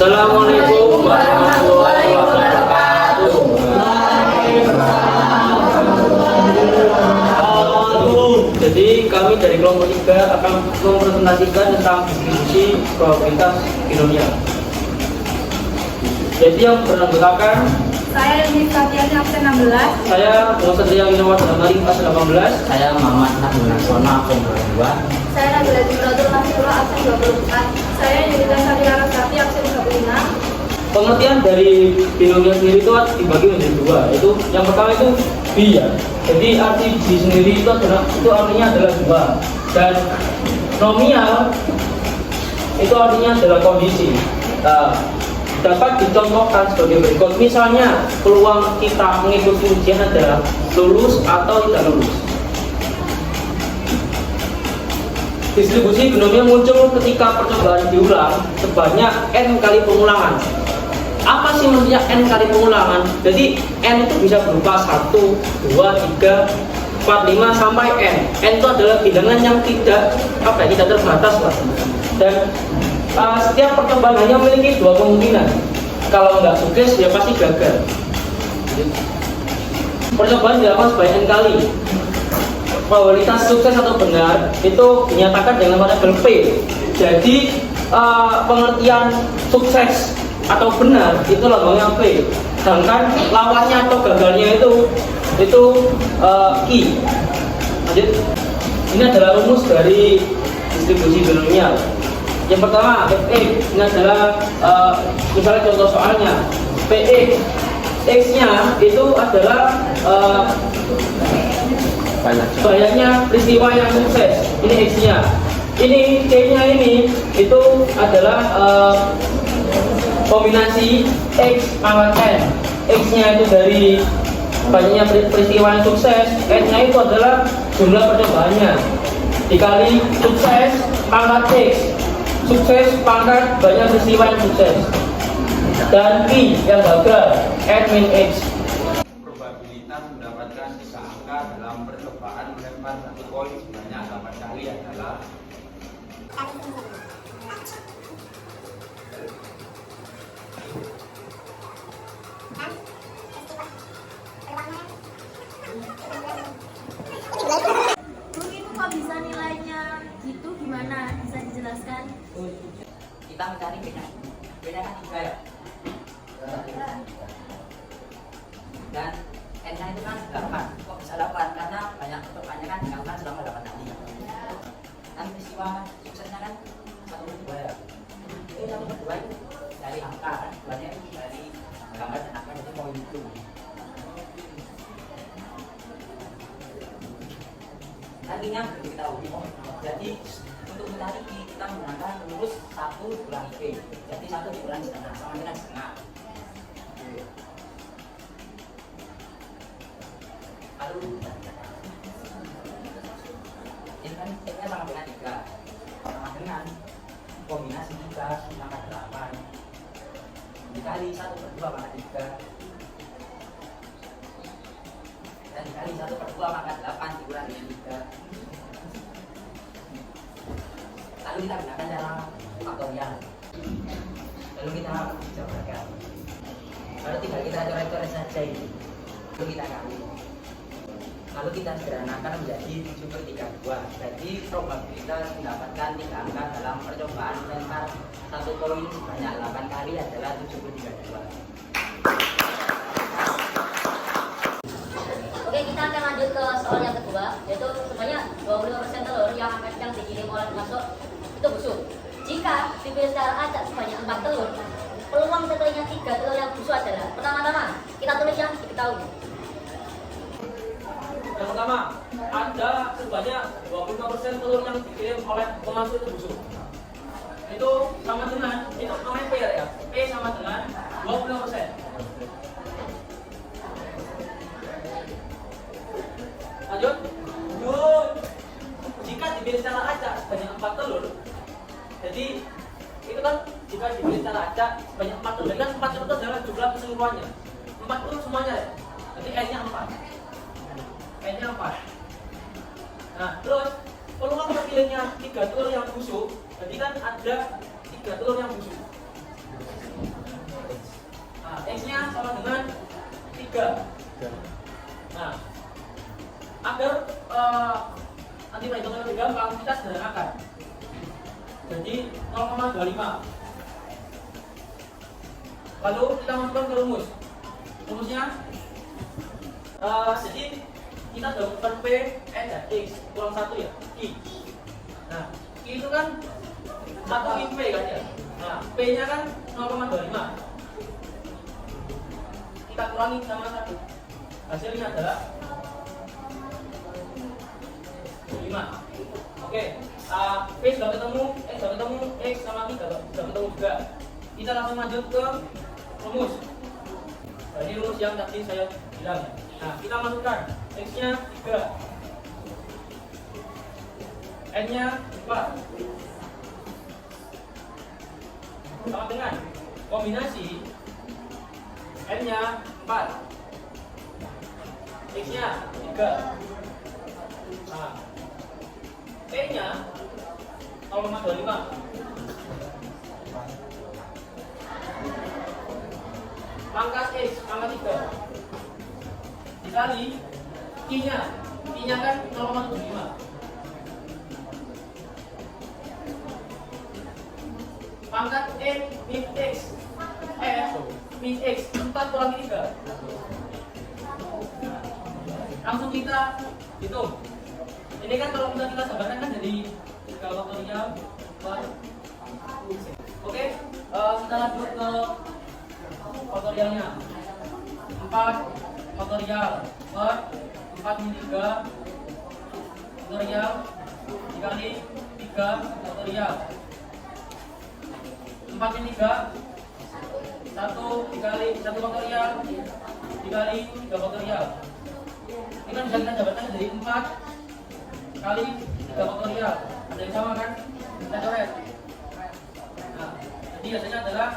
Assalamualaikum warahmatullahi wabarakatuh. Jadi kami dari kelompok 3 akan mempresentasikan tentang distribusi probabilitas binomial. Jadi yang beranggotakan saya Yuni Satyani absen 16. saya Muhammad Satria Winawan Damari absen 18. Saya Muhammad Nabil Naksono absen 22. Saya Nabila Jumlatul Nasrullah absen 24. Saya Yunita Satya Rasati absen 35. Pengertian dari binomial sendiri itu dibagi menjadi dua, yaitu yang pertama itu B ya. Jadi arti B sendiri itu artinya adalah dua, dan nominal itu artinya adalah kondisi. Nah, dapat dicontohkan sebagai berikut. Misalnya peluang kita mengikuti ujian adalah lulus atau tidak lulus. Distribusi binomial muncul ketika percobaan diulang sebanyak n kali pengulangan. Apa sih maksudnya n kali pengulangan? Jadi n itu bisa berupa 1, 2, 3, 4, 5 sampai n. N itu adalah bilangan yang tidak terbatas lah. Dan setiap percobaan hanya memiliki dua kemungkinan. Kalau nggak sukses ya pasti gagal. Percobaan dilakukan sebanyak n kali. Probabilitas sukses atau benar itu dinyatakan dengan variabel P. Jadi pengertian sukses atau benar itu lambangnya P. Sedangkan lawannya atau gagalnya itu I. Lanjut. Ini adalah rumus dari distribusi binomial. Yang pertama, Fe ini adalah misalnya contoh soalnya Pe X-nya itu adalah banyaknya peristiwa yang sukses. Ini X-nya. Ini C-nya ini itu adalah kombinasi X pangkat N. X-nya itu dari banyaknya peristiwa yang sukses, N-nya itu adalah jumlah percobaannya dikali sukses pangkat X. Sukses pangkat banyak peristiwa yang sukses, dan I yang gagal, N min X. Probabilitas mendapatkan 3 angka dalam percobaan melempar 1 koin sebanyak 8 kali adalah Mungkin kok bisa nilainya gitu, gimana? Bisa dijelaskan? Kita mencari beda kan 3 ya. Dan n-nya itu kan 8. Kok bisa 8? Karena banyak percobaannya kan dilakukan selama 8 kali. Dan peristiwa suksesnya kan 1/2 ya. Itu 1/2 itu dari angka kan, 2-nya itu dari gambar dan angka, jadi poin itu. Artinya kita tahu. Jadi untuk mencari kita menggunakan rumus 1 dikurangi P. Jadi 1 dikurangi setengah sama dengan setengah. Lalu ini kan P-nya sama dengan 3, sama dengan kombinasi 3 pangkat 8 dikali 1/2 pangkat 3 dan dikali 1/2 pangkat 8 dikurangi dengan 3. Lalu kita gunakan cara faktorial. Lalu kita cobakan. Lalu tinggal kita coret-coret saja ini. Lalu kita kali. Lalu kita sederhanakan menjadi 7/32. Jadi probabilitas mendapatkan 3 angka dalam percobaan melempar 1 koin sebanyak 8 kali adalah 7/32. Oke, kita akan lanjut ke soal yang kedua, yaitu sebanyak 25% telur yang dikirim oleh masuk itu busuk. Jika dipilih secara acak sebanyak 4 telur, peluang terpilihnya 3 telur yang busuk adalah: pertama-tama kita tulis yang diketahui. Yang pertama, ada sebanyak 25% telur yang dikirim oleh pemasok itu busuk. Itu sama dengan, itu namanya P ya. P sama dengan 25%. Lanjut. Jika dipilih secara acak sebanyak 4 telur, jadi itu kan jika dipilih secara acak sebanyak 4 telur, kan 4 telur itu adalah jumlah keseluruhannya. 4 telur semuanya ya. Jadi N-nya 4. N-nya 4. Nah, terus peluang terpilihnya 3 telur yang busuk, jadi kan ada 3 telur yang busuk. 25. Lalu kita masukkan ke rumus. Rumusnya jadi kita dapatkan P N dan X kurang 1 ya, I. Nah, I itu kan 1 I P kan ya. Nah, P nya kan 0,25. Kita kurangi sama 1. Hasilnya adalah 5. Oke, P sudah ketemu, X sudah ketemu, X sama 3 sudah ketemu juga. Kita langsung lanjut ke rumus. Nah, ini rumus yang tadi saya bilang. Nah, kita masukkan X-nya 3, N-nya 4, sama dengan kombinasi N-nya 4, X-nya 3. Nah, P-nya 0,25. Pangkat X, pangkat 3 dikali I-nya kan 0,75. Pangkat E min X, min X 4 kurangi 3. Langsung kita hitung. Ini kan kalau kita sabarkan kan jadi 3 faktorial per. Oke, kita lanjut ke faktorialnya. 4 faktorial per 4 min 3 faktorial dikali 3 faktorial. 4 min 3 1 dikali 1 faktorial dikali 3 faktorial. Ini kan bisa kita dapatkan dari 4 kali 3 faktorial. Ada yang sama kan? Kita coret. Nah, jadi hasilnya adalah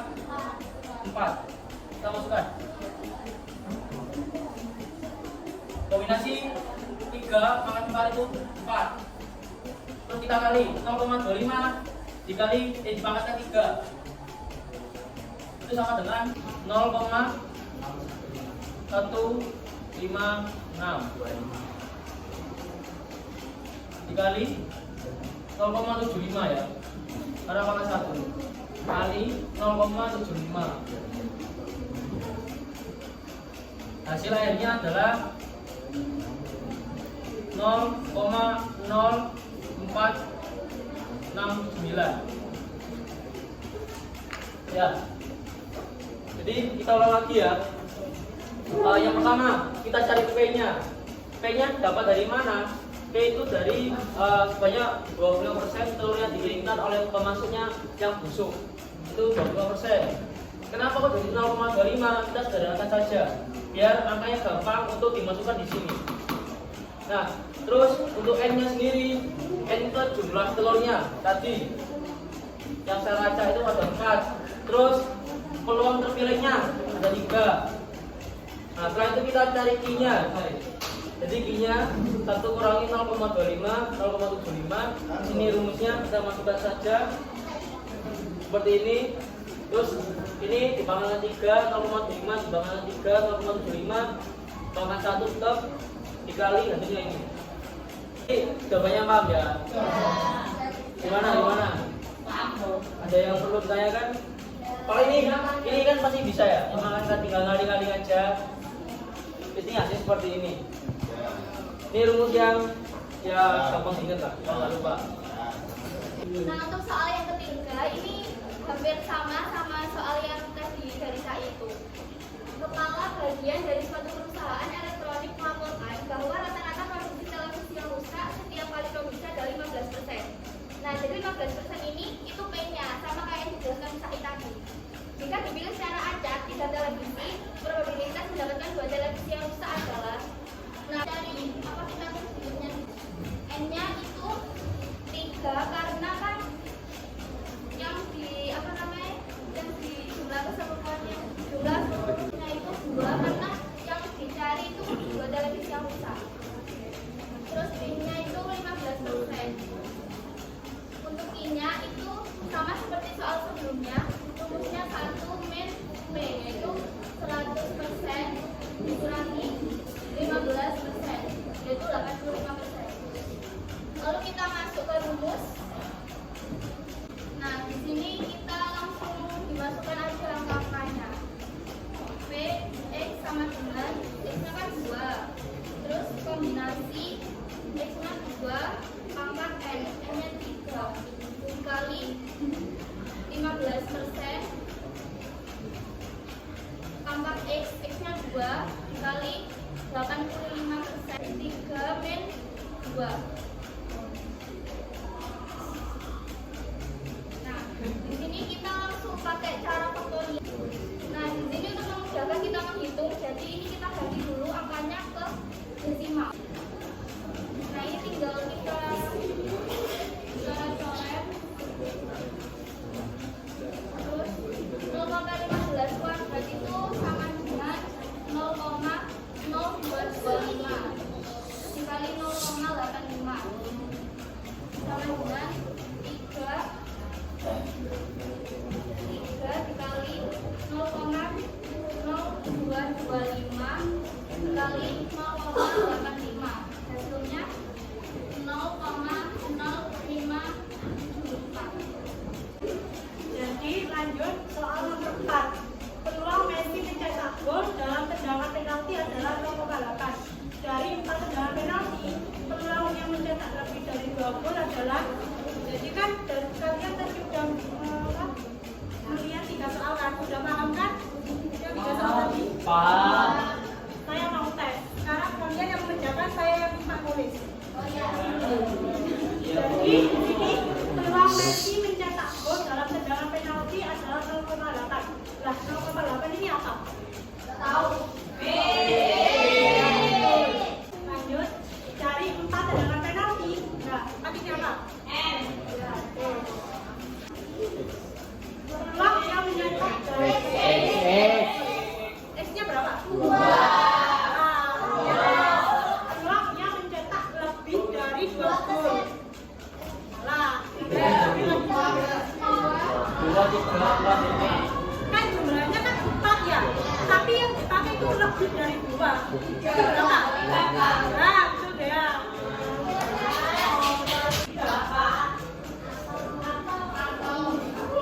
4. Kita masukkan. Kombinasi 3 pangkat 4 itu 4. Terus kita kali 0,25 dikali dipangkatkan 3. Itu sama dengan 0,156 dikali 0,75 ya. Karena pangkat 1 kali 0,75. Hasil akhirnya adalah 0,0469. Ya. Jadi kita ulang lagi ya. Yang pertama kita cari P-nya. P-nya dapat dari mana? P itu dari sebanyak 25% telur yang dikirimkan oleh pemasuknya yang busuk. Itu 25%. Kenapa kok dari 0,25? Kita sederhanakan saja, biar angkanya gampang untuk dimasukkan di sini. Nah, terus untuk N-nya sendiri, N itu jumlah telurnya tadi. Yang saya racak itu ada 4. Terus peluang terpilihnya ada 3. Nah, setelah itu kita cari Q-nya. Jadi Q-nya 1 kurangi 0,25, 0,75. Di sini rumusnya kita masukkan saja seperti ini. Terus ini dipangkat 3, 0,5 dipangkat 3, 0,75 pangkat 1 tetap dikali hasilnya ini. Ini jawabannya paham ya? Gimana? Ada yang perlu ditanyakan? Kalau ini kan pasti bisa ya. Cuma kan tinggal kali-kali aja. Ini hasil seperti ini. Ini rumus yang ya gampang diingat lah, jangan lupa. Nah, untuk soal yang ketiga ini hampir sama soal yang tadi dari saya itu. Kepala bagian dari suatu perusahaan elektronik melaporkan bahwa rata-rata produksi televisi yang rusak setiap kali produksi ada 15%. Nah, jadi 15% ini itu P-nya sama kayak yang dijelaskan Said tadi. Jika dipilih secara acak 3 televisi, probabilitas mendapatkan 2 televisi yang rusak adalah. Nah, dari apa kita sebutnya N-nya itu 3 karena kan yang di jumlah keseluruhannya jumlah seluruhnya itu 2 karena yang dicari itu 2 televisi yang rusak. Terus B-nya itu 15%. Untuk I-nya itu sama seperti soal sebelumnya, rumusnya 1 min P yaitu 100 X-nya 2 dikali 85%, 3 min 2. Nah, di sini kita langsung pakai cara faktorial. Nah, di sini untuk memudahkan kita menghitung, jadi ini kita ganti dulu angkanya ke desimal. Nah, ini tinggal kita coret. Terus 0,15 kuadrat itu sama dengan 0,0225 dikali 0,85 sama dengan 3 dikali 0,0225 dikali 0,85, hasilnya 0,0574. Jadi lanjut soal nomor 4. Peluang Messi mencetak gol dalam tendangan penalti adalah 0,8. Dari 4 tendangan penalti, peluang yang mencetak lebih dari 2 gol adalah, jadi kan kalian tadi sudah melihat 3 soal kan, sudah paham kan? Yang 3 soal tadi? Paham. Saya mau tes. Sekarang kalian yang mengerjakan, saya yang minta nulis. Jadi di sini peluang Messi mencetak gol dalam tendangan penalti adalah 0,8. Lah 0,8 ini apa? Tahu. Lanjut, cari 4 tendangan penalti. Nah, pakainya apa? N. Peluang yang mencetak dari X-nya berapa? 2. Peluang yang mencetak lebih dari 2 gol. Salah. Kan jumlahnya kan 4 ya, tapi yang dipakai itu lebih dari 2. Berapa? Nah, sudah.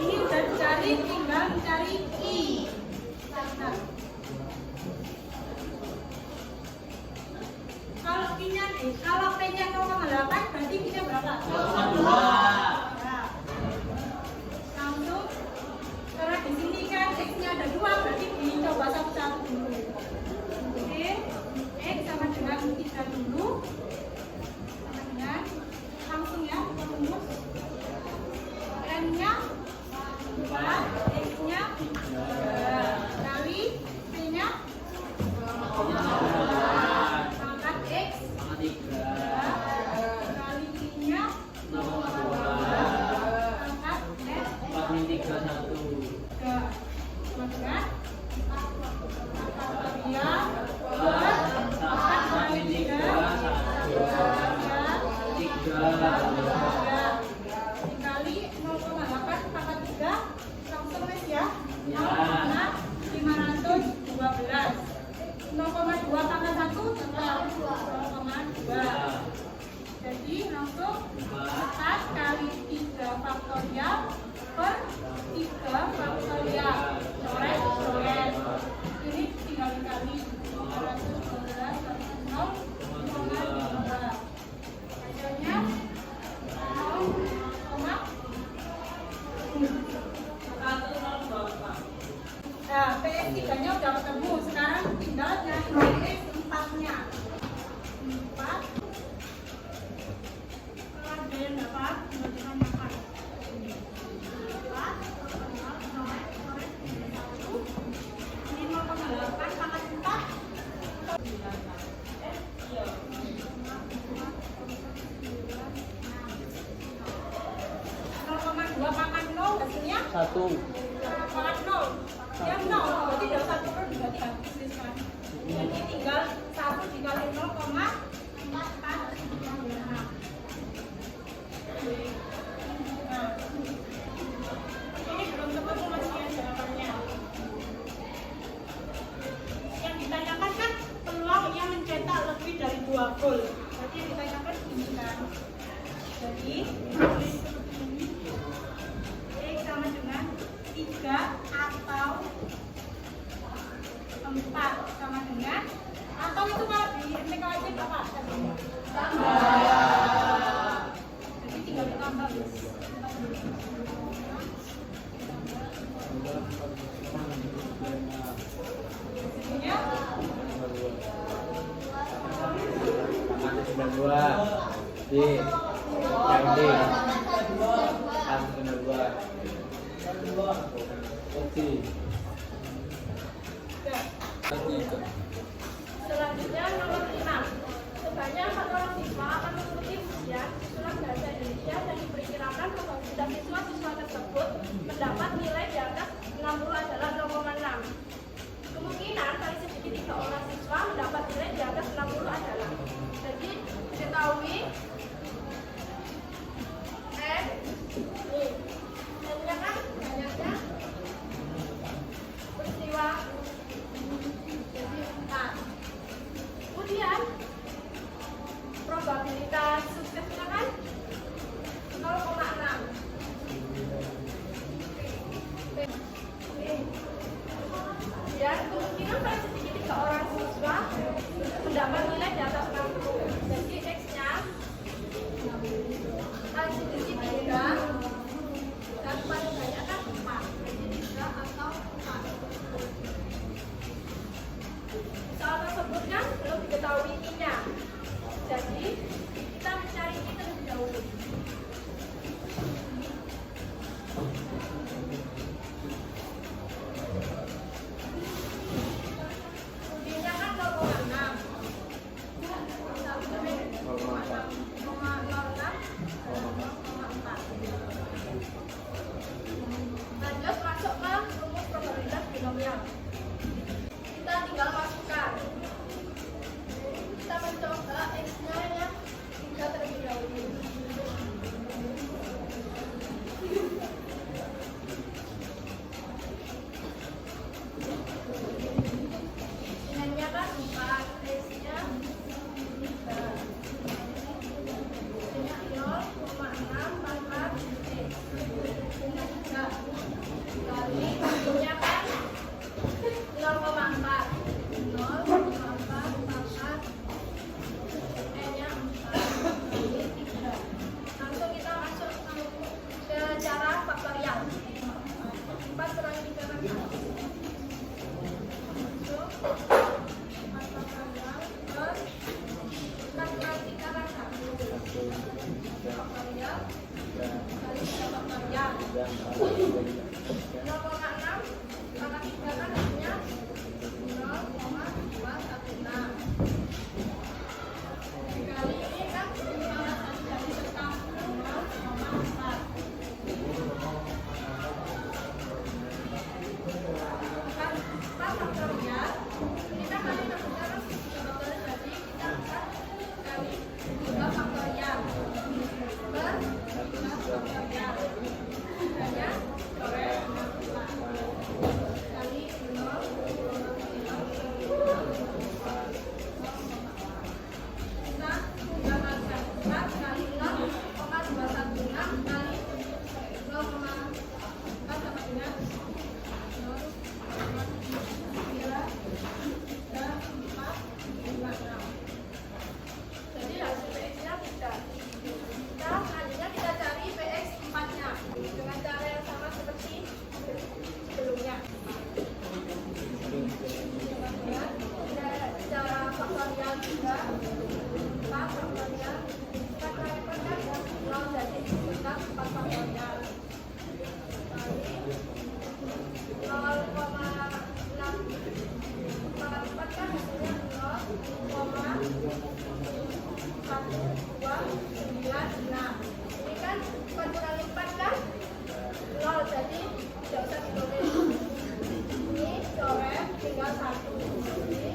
Ini udah dicari, tinggal mencari I. Nah. Kalau I-nya nih, kalau P-nya 0,8 berarti I-nya berapa? 0,2. Nah. Langsung, karena di sini kan X-nya ada 2, berarti dicoba satu-satu dulu. Oke, X sama dengan 3 dulu. Sama dengan, langsung ya, rumus. N-nya 4, X-nya 3, kali P-nya pangkat X 3, kali I-nya 0,2, pangkat S 3, sama dengan faktorial per pangkat kali 3 dikali 0,8 pangkat 3, langsung les ya, 0,512. 0,2 pangkat 1 tetap 0,2. Jadi langsung 4 kali 3 faktorial per 3 faktorial. Coret. Ini tinggal dikali 512 kali 0,2. Hasilnya 0,1. Nah, PS3-nya udah ketemu. Sekarang tinggal nyari PS4-nya. 4. Kalau ada yang dapat, tinggal ditanyakan. 4. Ini 0,8 pangkat 4. 0,2 pangkat 0 hasilnya 1. pangkat 0. Ya 0, berarti udah 1 per berarti habis kan. Jadi tinggal 1 dikali 0,446. Nah, ini belum ketemu masih yang jawabannya. Yang ditanyakan kan peluang yang mencetak lebih dari 2 gol. Berarti yang ditanyakan ini kan. Jadi tulis seperti ini. X sama dengan 3 atau 4 sama dengan, atau itu kalau di MTK wajib apa? Jadi tinggal ditambah guys. D. Yang D. Benar dua. Oke. Selanjutnya nomor 5. Sebanyak 4 orang siswa akan mengikuti ujian susulan bahasa Indonesia dan diperkirakan kapasitas siswa-siswa tersebut mendapat nilai di atas 60 adalah 0,6. Kemungkinan paling sedikit 3 orang siswa mendapat nilai di atas 60 adalah. Jadi diketahui N N-nya kan banyaknya peristiwa jadi 4. Kemudian probabilitas suksesnya kan 0,6. Dan kemungkinan paling sedikit 3 orang siswa mendapat nilai di atas 60. Jadi X-nya paling sedikit 3 dan paling banyak kan 4. Jadi 3 atau 4. Soal tersebut kan belum diketahui I-nya. Jadi kita mencari I terlebih dahulu. I-nya kan 0,6. 0,4. Lanjut masuk ke rumus probabilitas binomial. Kita tinggal masukkan. Kita mencoba X-nya yang 3 terlebih dahulu. Nilainya kan 4, X-nya 3. Ini 0,6 pangkat X. Ini 3. Kali hasilnya kan 0,4. 0,4 pangkat E-nya 4 kali 3. Langsung kita masuk ke cara faktorial. 4 kurangi 3 kan 1. Masuk 4 faktorial per 4 kurangi 3 kan 1. Faktorial kali 3 faktorial. 0,6 pangkat 3 kan hasilnya 0,216. Kali ini kan pangkat 1 dari tetap 0,4. Kan 4 faktorial. Ini kan kali 6 faktorial. Jadi kita 4 kali 3 faktorial per 3 faktorial. Hanya coret 4 kali 0,4. Kita gunakan 4 kali 0,216 kali 0,4 sama dengan 0,456. Jadi hasil PX-nya 3. Selanjutnya kita cari PX 4-nya dengan cara yang sama seperti sebelumnya. Cara faktorial juga 4 faktorial 4 kali 4 kan 0 jadi tetap 4 faktorial kali 0,6 pangkat 4 kan hasilnya 0,1296. Ini kan 4 kurangi 4 kan 0 jadi tidak usah ditulis. Ini coret tinggal 1. Jadi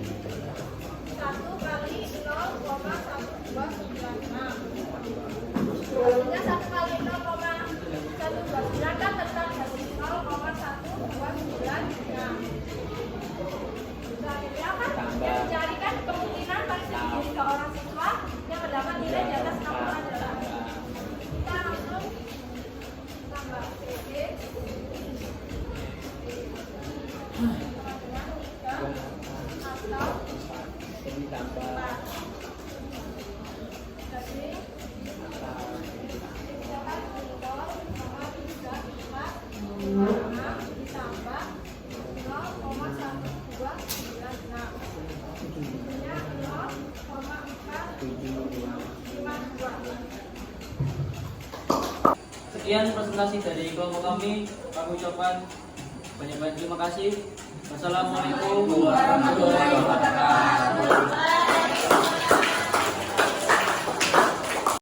1 kali 0,1296. Hasilnya 1 kali 0,129 kan tetap jadi 0,1296. Selanjutnya kan yang dicarikan kemungkinan paling sedikit 3 orang siswa yang mendapat nilai di atas 60 adalah. Kita langsung tambah CG atau 4. Jadi kita kan 0,34 ditambah 0,1296. Hasilnya 0,452. Sekian presentasi dari kelompok kami. Kami ucapkan banyak-banyak terima kasih. Wassalamualaikum warahmatullahi wabarakatuh.